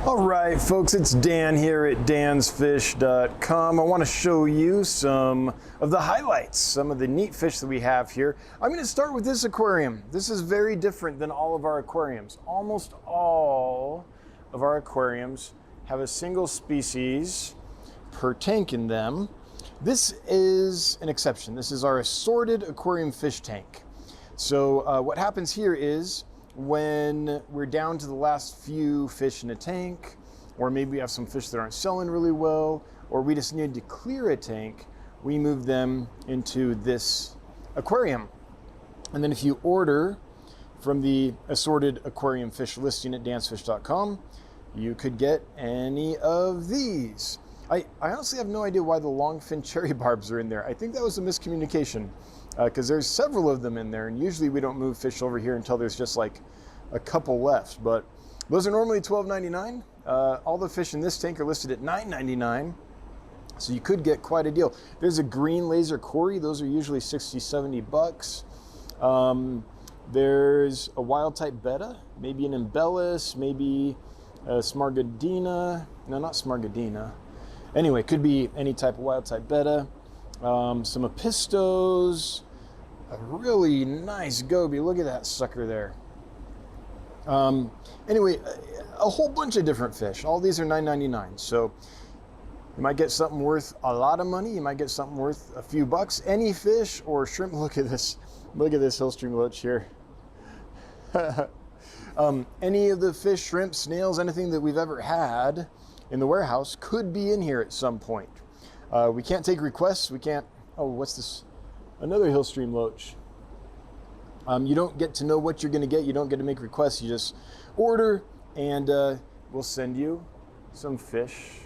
All right, folks, it's Dan here at dansfish.com. I want to show you some of the highlights, some of the neat fish that we have here. I'm going to start with this aquarium. This is very different than all of our aquariums. Almost all of our aquariums have a single species per tank in them. This is an exception. This is our assorted aquarium fish tank. So what happens here is when we're down to the last few fish in a tank, or maybe we have some fish that aren't selling really well, or we just need to clear a tank, we move them into this aquarium. And then if you order from the assorted aquarium fish listing at dansfish.com, you could get any of these. I honestly have no idea why the longfin cherry barbs are in there. I think that was a miscommunication because there's several of them in there, and usually we don't move fish over here until there's just like a couple left, but those are normally $12.99. All the fish in this tank are listed at $9.99, so you could get quite a deal. There's a green laser Cory. Those are usually 60, 70 bucks. There's a wild type betta, maybe an embellus, maybe a smargadina. No, not smargadina. Anyway, could be any type of wild type betta. Some apistos, a really nice goby. Look at that sucker there. Anyway, a whole bunch of different fish. All these are $9.99. So you might get something worth a lot of money. You might get something worth a few bucks. Any fish or shrimp. Look at this. Look at this hillstream loach here. Any of the fish, shrimp, snails, anything that we've ever had in the warehouse could be in here at some point. We can't take requests. We can't. Oh, what's this? Another hillstream loach. You don't get to know what you're going to get. You don't get to make requests. You just order, and we'll send you some fish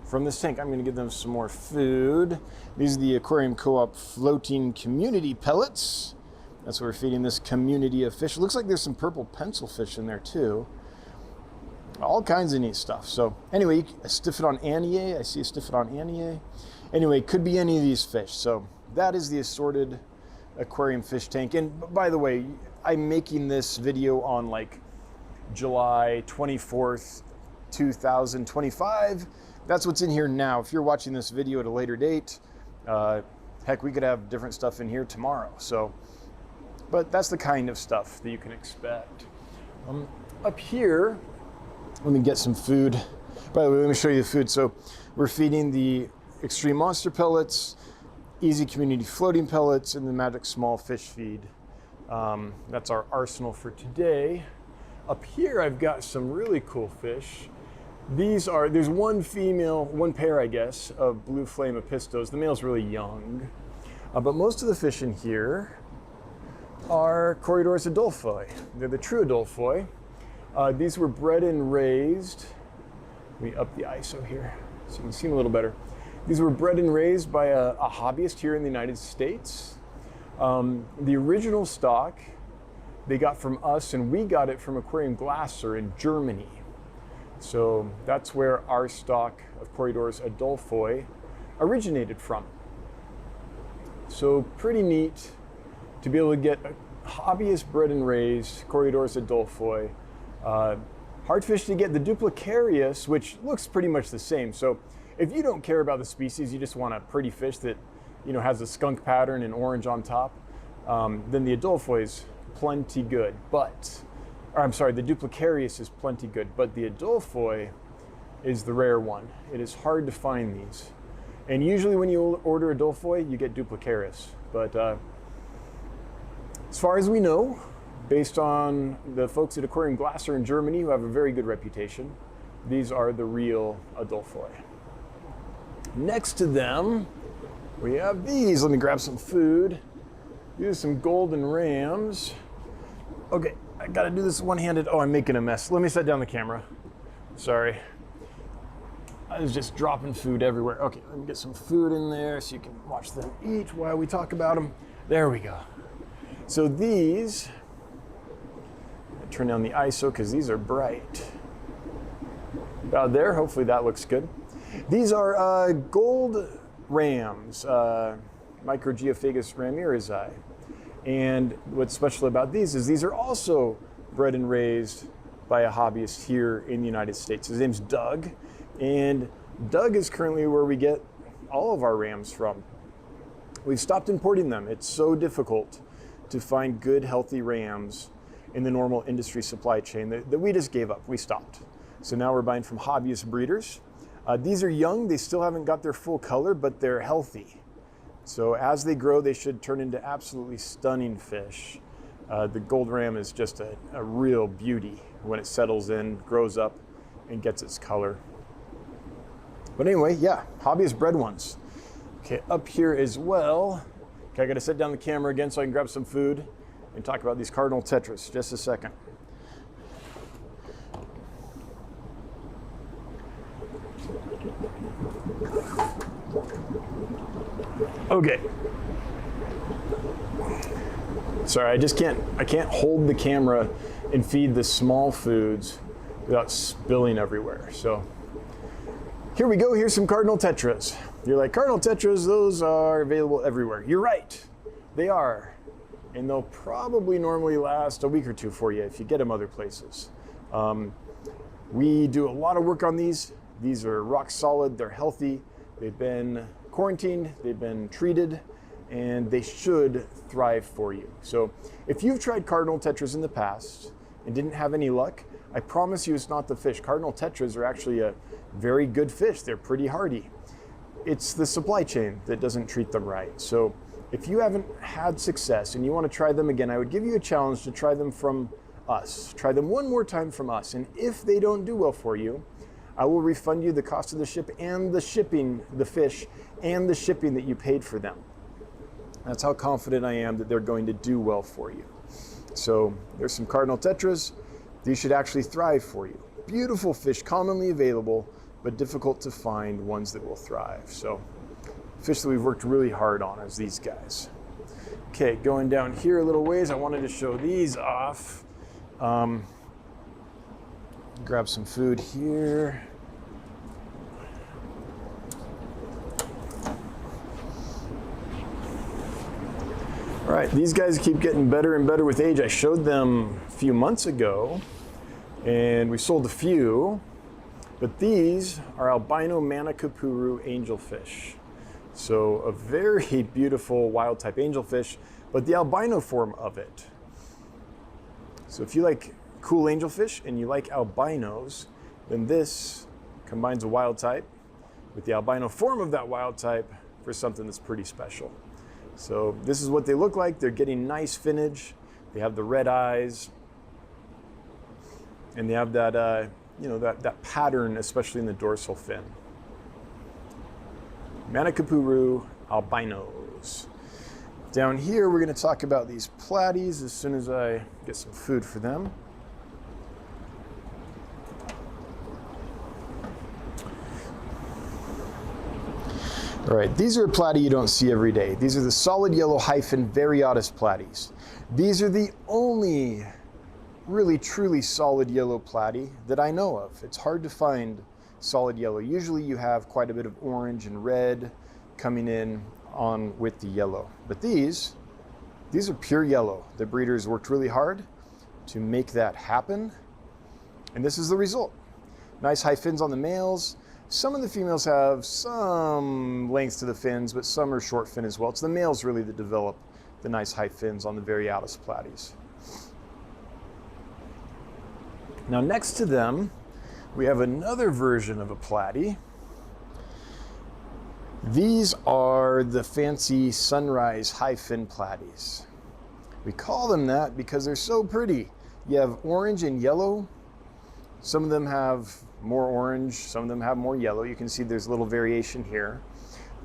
from this tank. I'm going to give them some more food. These are the Aquarium Co-op floating community pellets. That's what we're feeding this community of fish. It looks like there's some purple pencil fish in there too. All kinds of neat stuff. So anyway, a Stiphodon annier. I see a Stiphodon annier. Anyway, could be any of these fish. So that is the assorted aquarium fish tank. And by the way, I'm making this video on like July 24th, 2025. That's what's in here now. If you're watching this video at a later date, heck, we could have different stuff in here tomorrow. So, but that's the kind of stuff that you can expect. Up here, let me get some food. By the way, let me show you the food. So we're feeding the Extreme Monster pellets, Easy Community floating pellets, and the Magic Small Fish feed. That's our arsenal for today. Up here, I've got some really cool fish. There's one female, one pair, I guess, of blue flame apistos. The male's really young. But most of the fish in here are Corydoras adolfoi. They're the true adolfoi. These were bred and raised. Let me up the ISO here so you can see them a little better. These were bred and raised by a hobbyist here in the United States. The original stock they got from us, and we got it from Aquarium Glasser in Germany. So that's where our stock of Corydoras adolfoi originated from. So pretty neat to be able to get a hobbyist bred and raised Corydoras adolfoi. Hard fish to get, the Duplicarius, which looks pretty much the same. So if you don't care about the species, you just want a pretty fish that, you know, has a skunk pattern and orange on top, then the adolfoi is plenty good. But, or I'm sorry, the Duplicarius is plenty good, but the adolfoi is the rare one. It is hard to find these. And usually when you order adolfoi, you get Duplicarius. But as far as we know, based on the folks at Aquarium Glasser in Germany who have a very good reputation, these are the real adolfoi. Next to them, we have these. Let me grab some food. These are some golden rams. Okay, I gotta do this one-handed. Oh, I'm making a mess. Let me set down the camera. Sorry. I was just dropping food everywhere. Okay, let me get some food in there so you can watch them eat while we talk about them. There we go. So these, turn down the ISO because these are bright. About there, hopefully that looks good. These are gold rams, Microgeophagus ramirezi. And what's special about these is these are also bred and raised by a hobbyist here in the United States. His name's Doug, and Doug is currently where we get all of our rams from. We've stopped importing them. It's so difficult to find good, healthy rams in the normal industry supply chain that we just gave up. We stopped. So now we're buying from hobbyist breeders. These are young. They still haven't got their full color, but they're healthy. So as they grow, they should turn into absolutely stunning fish. The gold ram is just a real beauty when it settles in, grows up, and gets its color. But anyway, yeah, hobbyist bred ones. Okay, up here as well. Okay, I gotta set down the camera again so I can grab some food and talk about these Cardinal Tetras. Just a second. Okay. Sorry, I can't hold the camera and feed the small foods without spilling everywhere. So here we go. Here's some Cardinal Tetras. You're like, Cardinal Tetras, those are available everywhere. You're right, they are. And they'll probably normally last a week or two for you if you get them other places. We do a lot of work on these. These are rock solid, they're healthy, they've been quarantined, they've been treated, and they should thrive for you. So if you've tried Cardinal Tetras in the past and didn't have any luck, I promise you it's not the fish. Cardinal Tetras are actually a very good fish. They're pretty hardy. It's the supply chain that doesn't treat them right. So if you haven't had success and you want to try them again, I would give you a challenge to try them from us. Try them one more time from us. And if they don't do well for you, I will refund you the cost of the ship and the shipping, the fish, and the shipping that you paid for them. That's how confident I am that they're going to do well for you. So there's some Cardinal Tetras. These should actually thrive for you. Beautiful fish, commonly available, but difficult to find ones that will thrive. So fish that we've worked really hard on is these guys. Okay, going down here a little ways, I wanted to show these off. Grab some food here. All right, these guys keep getting better and better with age. I showed them a few months ago, and we sold a few, but these are albino Manacapuru angelfish. So a very beautiful wild type angelfish, but the albino form of it. So if you like cool angelfish and you like albinos, then this combines a wild type with the albino form of that wild type for something that's pretty special. So this is what they look like. They're getting nice finnage. They have the red eyes, and they have that, that pattern, especially in the dorsal fin. Manacapuru albinos. Down here, we're going to talk about these platies as soon as I get some food for them. All right, these are a platy you don't see every day. These are the solid yellow Highfin Variatus platies. These are the only really truly solid yellow platy that I know of. It's hard to find solid yellow. Usually you have quite a bit of orange and red coming in on with the yellow. But these are pure yellow. The breeders worked really hard to make that happen. And this is the result. Nice high fins on the males. Some of the females have some length to the fins, but some are short fin as well. It's the males really that develop the nice high fins on the Variatus platies. Now next to them, we have another version of a platy. These are the fancy sunrise high fin platies. We call them that because they're so pretty. You have orange and yellow. Some of them have more orange, some of them have more yellow. You can see there's a little variation here.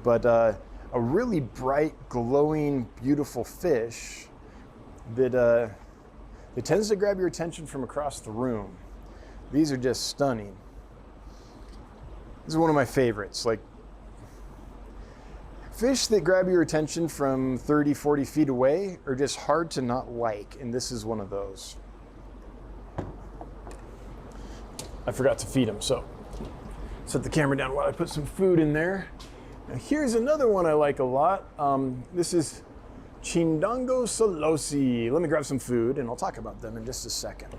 But a really bright, glowing, beautiful fish that it tends to grab your attention from across the room. These are just stunning. This is one of my favorites. Like, fish that grab your attention from 30, 40 feet away are just hard to not like, and this is one of those. I forgot to feed him, so set the camera down while I put some food in there. Now here's another one I like a lot. This is Chindongo saulosi. Let me grab some food and I'll talk about them in just a second.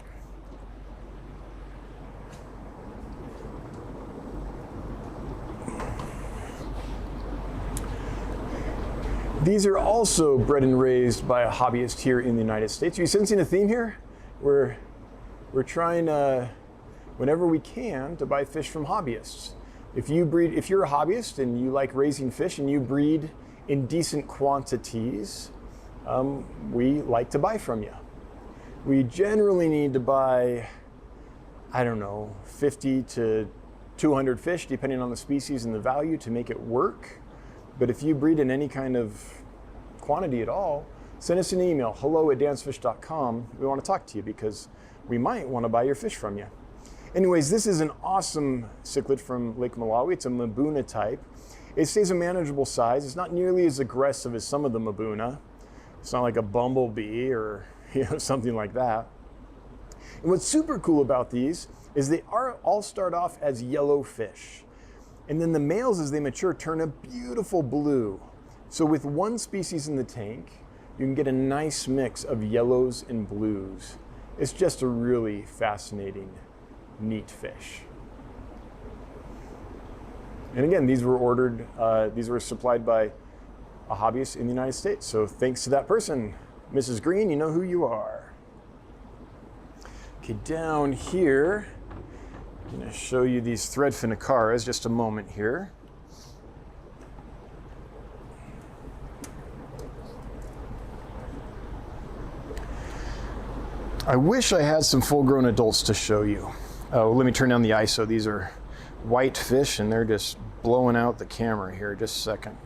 These are also bred and raised by a hobbyist here in the United States. Are you sensing a theme here? We're trying, whenever we can, to buy fish from hobbyists. If you're a hobbyist and you like raising fish and you breed in decent quantities, we like to buy from you. We generally need to buy, I don't know, 50 to 200 fish, depending on the species and the value, to make it work. But if you breed in any kind of quantity at all, send us an email, hello@dansfish.com. We want to talk to you because we might want to buy your fish from you. Anyways, this is an awesome cichlid from Lake Malawi. It's a Mbuna type. It stays a manageable size. It's not nearly as aggressive as some of the Mbuna. It's not like a bumblebee or something like that. And what's super cool about these is they all start off as yellow fish. And then the males, as they mature, turn a beautiful blue. So with one species in the tank, you can get a nice mix of yellows and blues. It's just a really fascinating, neat fish. And again, these were ordered, these were supplied by a hobbyist in the United States. So thanks to that person, Mrs. Green, you know who you are. Okay, down here, I'm going to show you these Threadfin Acaras just a moment here. I wish I had some full-grown adults to show you. Oh, let me turn down the ISO. These are white fish and they're just blowing out the camera here. Just a second.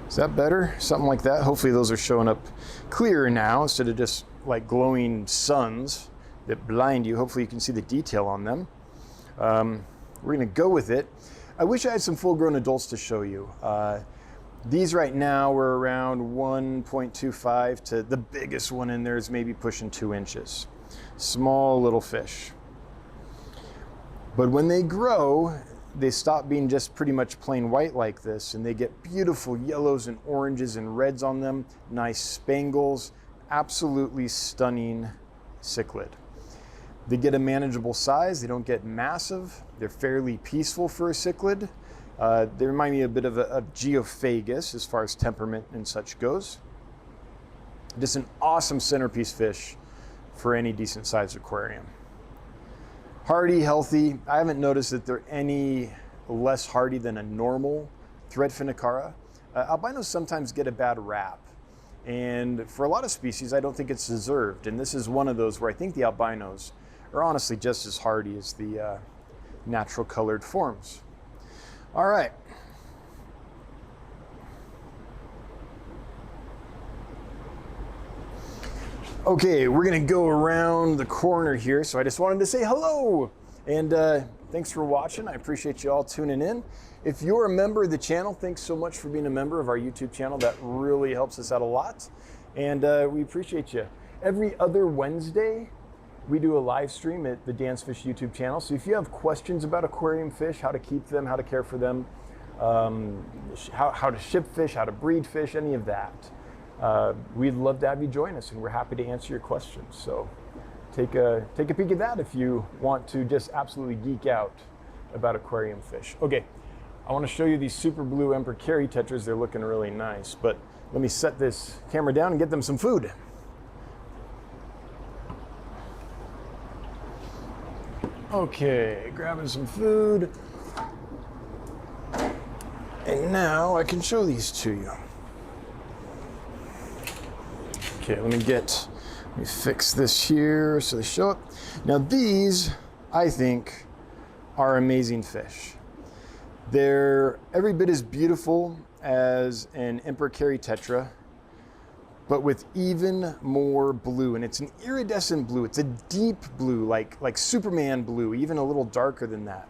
Is that better? Something like that. Hopefully those are showing up clearer now instead of just like glowing suns that blind you. Hopefully you can see the detail on them. We're gonna go with it. I wish I had some full-grown adults to show you. These right now were around 1.25 to the biggest one in there is maybe pushing 2 inches. Small little fish. But when they grow, they stop being just pretty much plain white like this, and they get beautiful yellows and oranges and reds on them, nice spangles, absolutely stunning cichlid. They get a manageable size, they don't get massive, they're fairly peaceful for a cichlid. They remind me a bit of a geophagus as far as temperament and such goes. Just an awesome centerpiece fish for any decent sized aquarium. Hardy, healthy. I haven't noticed that they're any less hardy than a normal Threadfin Acara. Albinos sometimes get a bad rap. And for a lot of species, I don't think it's deserved. And this is one of those where I think the albinos are honestly just as hardy as the natural colored forms. All right. Okay, we're gonna go around the corner here. So I just wanted to say hello and thanks for watching. I appreciate you all tuning in. If you're a member of the channel, thanks so much for being a member of our YouTube channel. That really helps us out a lot. And we appreciate you. Every other Wednesday, we do a live stream at the Dansfish YouTube channel. So if you have questions about aquarium fish, how to keep them, how to care for them, how to ship fish, how to breed fish, any of that, we'd love to have you join us, and we're happy to answer your questions. So take a peek at that if you want to just absolutely geek out about aquarium fish. Okay, I want to show you these super blue Emperor Kerri tetras. They're looking really nice, but let me set this camera down and get them some food. Okay, grabbing some food. And now I can show these to you. Okay, let me fix this here so they show up. Now these, I think, are amazing fish. They're every bit as beautiful as an Emperor Kerri tetra, but with even more blue, and it's an iridescent blue. It's a deep blue, like Superman blue, even a little darker than that.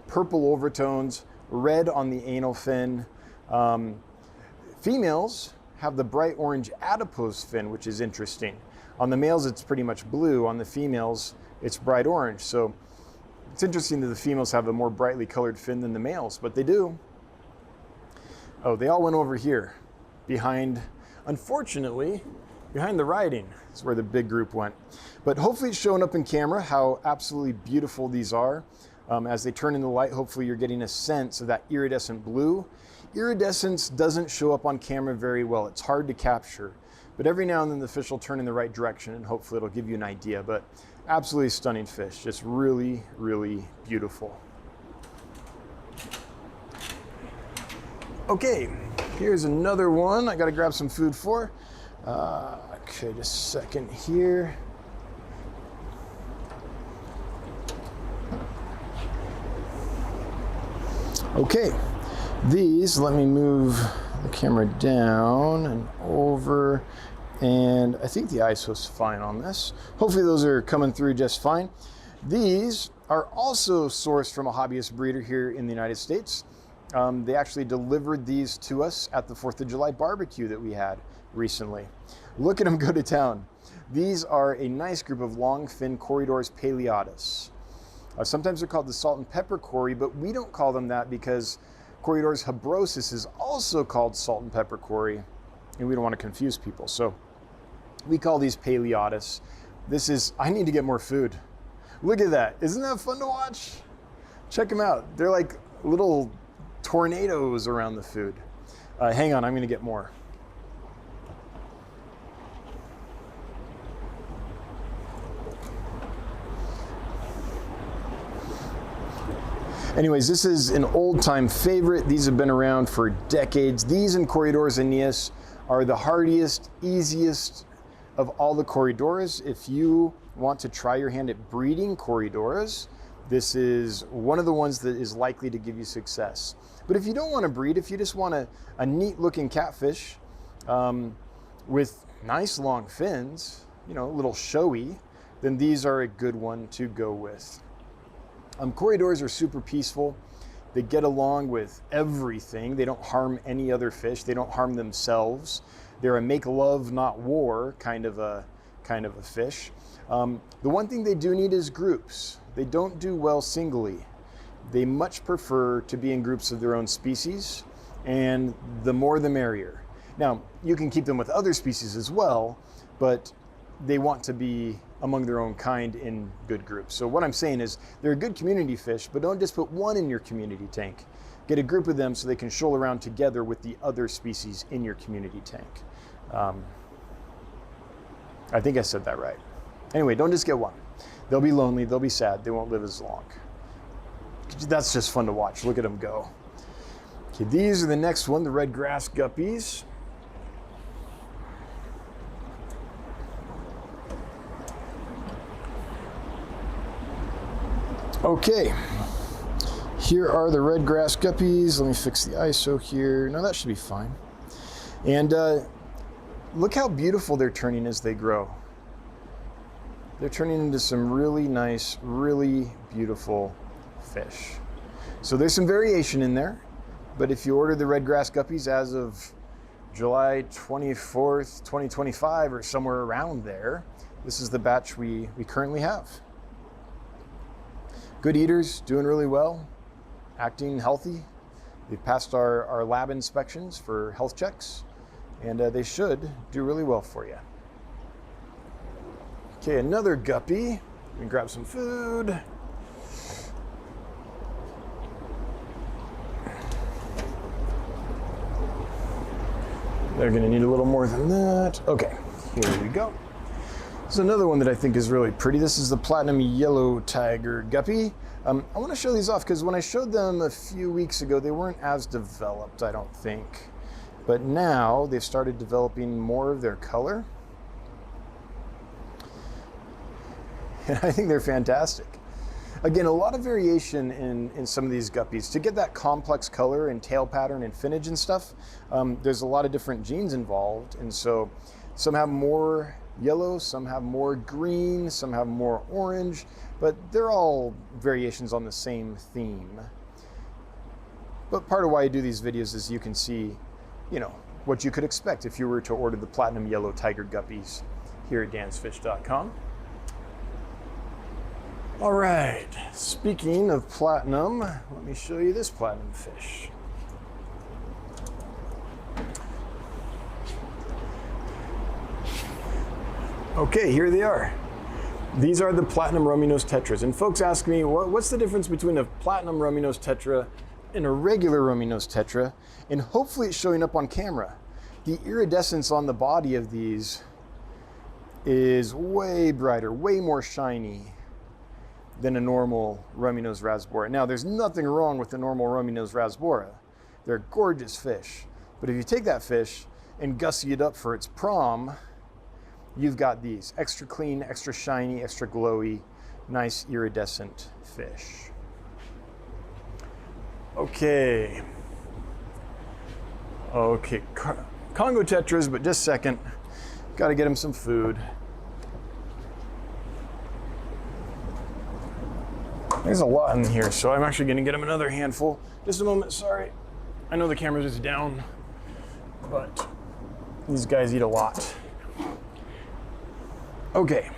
Purple overtones, red on the anal fin. Females have the bright orange adipose fin, which is interesting. On the males, it's pretty much blue. On the females, it's bright orange. So it's interesting that the females have a more brightly colored fin than the males, but they do. Oh, they all went over here behind. Unfortunately, behind the writing is where the big group went. But hopefully it's showing up in camera how absolutely beautiful these are. As they turn in the light, hopefully you're getting a sense of that iridescent blue. Iridescence doesn't show up on camera very well. It's hard to capture, but every now and then the fish will turn in the right direction and hopefully it'll give you an idea. But absolutely stunning fish, just really, really beautiful. Okay, here's another one I gotta grab some food for. Okay, just a second here. Okay, these, let me move the camera down and over, and I think the ISO's fine on this. Hopefully those are coming through just fine. These are also sourced from a hobbyist breeder here in the United States. They actually delivered these to us at the 4th of July barbecue that we had recently. Look at them go to town. These are a nice group of long Fin Corydoras paleatus. Sometimes they're called the salt and pepper Cory, but we don't call them that because Corydoras habrosus is also called salt and pepper Cory, and we don't want to confuse people. So we call these paleatus. This is, I need to get more food. Look at that. Isn't that fun to watch? Check them out. They're like little tornadoes around the food. Hang on, I'm going to get more. Anyways, this is an old-time favorite. These have been around for decades. These and Corydoras aeneas are the hardiest, easiest of all the Corydoras. If you want to try your hand at breeding Corydoras, this is one of the ones that is likely to give you success. But if you don't want to breed, if you just want a neat-looking catfish with nice long fins, you know, a little showy, then these are a good one to go with. Corydoras are super peaceful. They get along with everything. They don't harm any other fish. They don't harm themselves. They're a make love, not war kind of a fish. The one thing they do need is groups. They don't do well singly. They much prefer to be in groups of their own species, and the more the merrier. Now, you can keep them with other species as well, but they want to be among their own kind in good groups. So what I'm saying is they're a good community fish, but don't just put one in your community tank. Get a group of them so they can shoal around together with the other species in your community tank. I think I said that right. Anyway, don't just get one. They'll be lonely, they'll be sad, they won't live as long. That's just fun to watch. Look at them go. Okay, these are the next one, the red grass guppies. Okay, here are the red grass guppies. Let me fix the ISO here. No, that should be fine. And look how beautiful they're turning as they grow. They're turning into some really nice, really beautiful fish. So there's some variation in there, but if you order the red grass guppies as of July 24th, 2025, or somewhere around there, this is the batch we currently have. Good eaters, doing really well, acting healthy. They've passed our lab inspections for health checks, and they should do really well for you. Okay, another guppy. We can grab some food. They're gonna need a little more than that. Okay, here we go. This is another one that I think is really pretty. This is the platinum yellow tiger guppy. I want to show these off because when I showed them a few weeks ago, they weren't as developed, I don't think. But now they've started developing more of their color. And I think they're fantastic. Again, a lot of variation in some of these guppies. To get that complex color and tail pattern and finnage and stuff, there's a lot of different genes involved. And so some have more yellow, some have more green, some have more orange, but they're all variations on the same theme. But part of why I do these videos is you can see, you know, what you could expect if you were to order the platinum yellow tiger guppies here at dansfish.com. All right, speaking of platinum, let me show you this platinum fish. Okay, here they are. These are the platinum Rummynose tetras. And folks ask me, what's the difference between a platinum Rummynose tetra and a regular Rummynose tetra? And hopefully it's showing up on camera. The iridescence on the body of these is way brighter, way more shiny than a normal Rummynose rasbora. Now, there's nothing wrong with the normal Rummynose rasbora. They're gorgeous fish. But if you take that fish and gussy it up for its prom, you've got these extra clean, extra shiny, extra glowy, nice iridescent fish. Okay. Okay, Congo Tetras, but just a second. Got to get him some food. There's a lot in here, so I'm actually going to get him another handful. Just a moment, sorry. I know the camera's just down, but these guys eat a lot. Okay.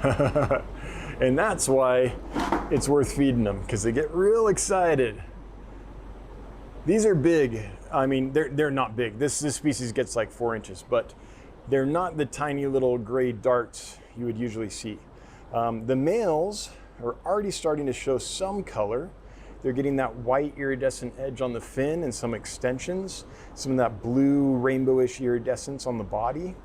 And that's why it's worth feeding them, because they get real excited. These are big. I mean, they're not big. This species gets like 4 inches, but they're not the tiny little gray darts you would usually see. The males are already starting to show some color. They're getting that white iridescent edge on the fin and some extensions, some of that blue rainbowish iridescence on the body.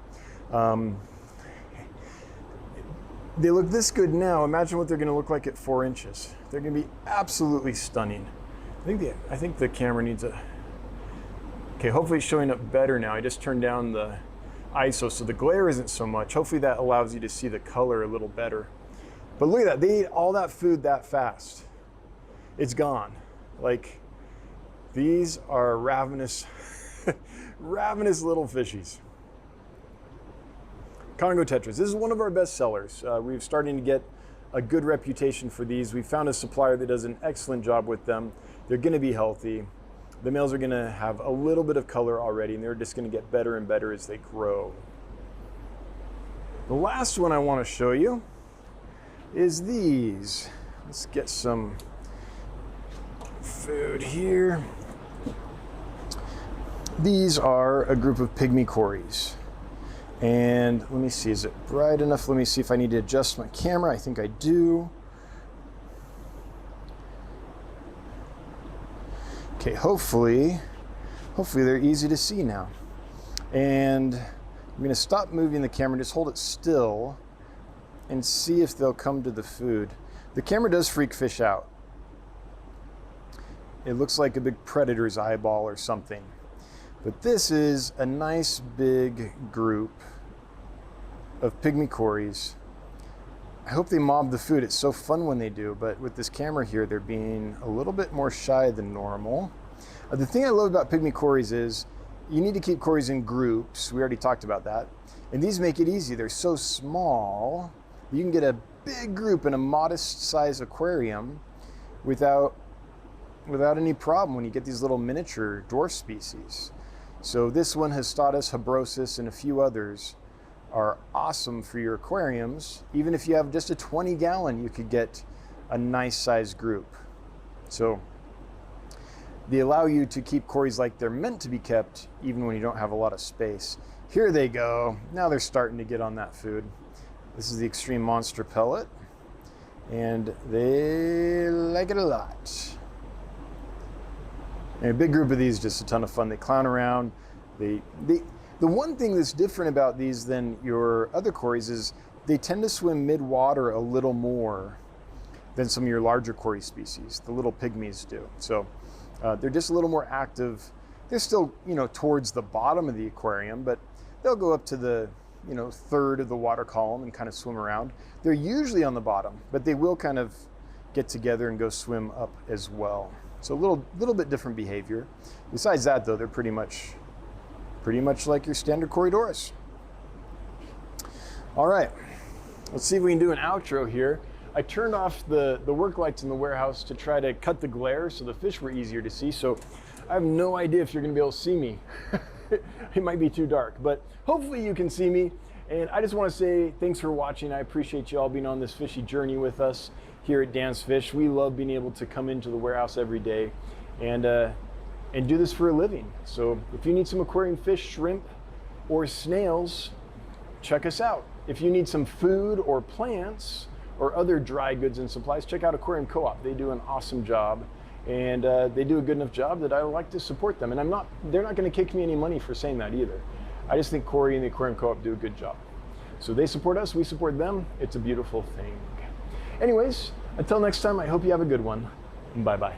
They look this good now. Imagine what they're going to look like at 4 inches. They're going to be absolutely stunning. I think the camera needs a... Okay, hopefully it's showing up better now. I just turned down the ISO, so the glare isn't so much. Hopefully that allows you to see the color a little better. But look at that. They ate all that food that fast. It's gone. Like, these are ravenous, ravenous little fishies. Congo Tetras. This is one of our best sellers. We're starting to get a good reputation for these. We found a supplier that does an excellent job with them. They're going to be healthy. The males are going to have a little bit of color already, and they're just going to get better and better as they grow. The last one I want to show you is these. Let's get some food here. These are a group of Pygmy Corys. And let me see, is it bright enough? Let me see if I need to adjust my camera. I think I do. Okay, hopefully they're easy to see now. And I'm gonna stop moving the camera, just hold it still and see if they'll come to the food. The camera does freak fish out. It looks like a big predator's eyeball or something. But this is a nice big group of Pygmy Corys. I hope they mob the food. It's so fun when they do, but with this camera here, they're being a little bit more shy than normal. The thing I love about Pygmy Corys is you need to keep Corys in groups. We already talked about that. And these make it easy. They're so small, you can get a big group in a modest size aquarium without any problem when you get these little miniature dwarf species. So this one, Histatus, habrosus, and a few others are awesome for your aquariums. Even if you have just a 20-gallon, you could get a nice sized group. So they allow you to keep Corys like they're meant to be kept, even when you don't have a lot of space. Here they go. Now they're starting to get on that food. This is the Extreme Monster Pellet, and they like it a lot. And a big group of these, just a ton of fun. They clown around. The one thing that's different about these than your other Corys is they tend to swim mid-water a little more than some of your larger Cory species. The little pygmies do. So they're just a little more active. They're still, towards the bottom of the aquarium, but they'll go up to the, third of the water column and kind of swim around. They're usually on the bottom, but they will kind of get together and go swim up as well. So a little bit different behavior. Besides that, though, they're pretty much like your standard Corydoras. All right, let's see if we can do an outro here. I turned off the work lights in the warehouse to try to cut the glare so the fish were easier to see. So I have no idea if you're going to be able to see me. It might be too dark, but hopefully you can see me. And I just want to say thanks for watching. I appreciate you all being on this fishy journey with us here at Dan's Fish. We love being able to come into the warehouse every day and do this for a living. So if you need some aquarium fish, shrimp, or snails, check us out. If you need some food or plants or other dry goods and supplies, check out Aquarium Co-op. They do an awesome job, and they do a good enough job that I like to support them. And they're not going to kick me any money for saying that either. I just think Corey and the Aquarium Co-op do a good job. So they support us, we support them. It's a beautiful thing. Anyways, until next time, I hope you have a good one. Bye-bye.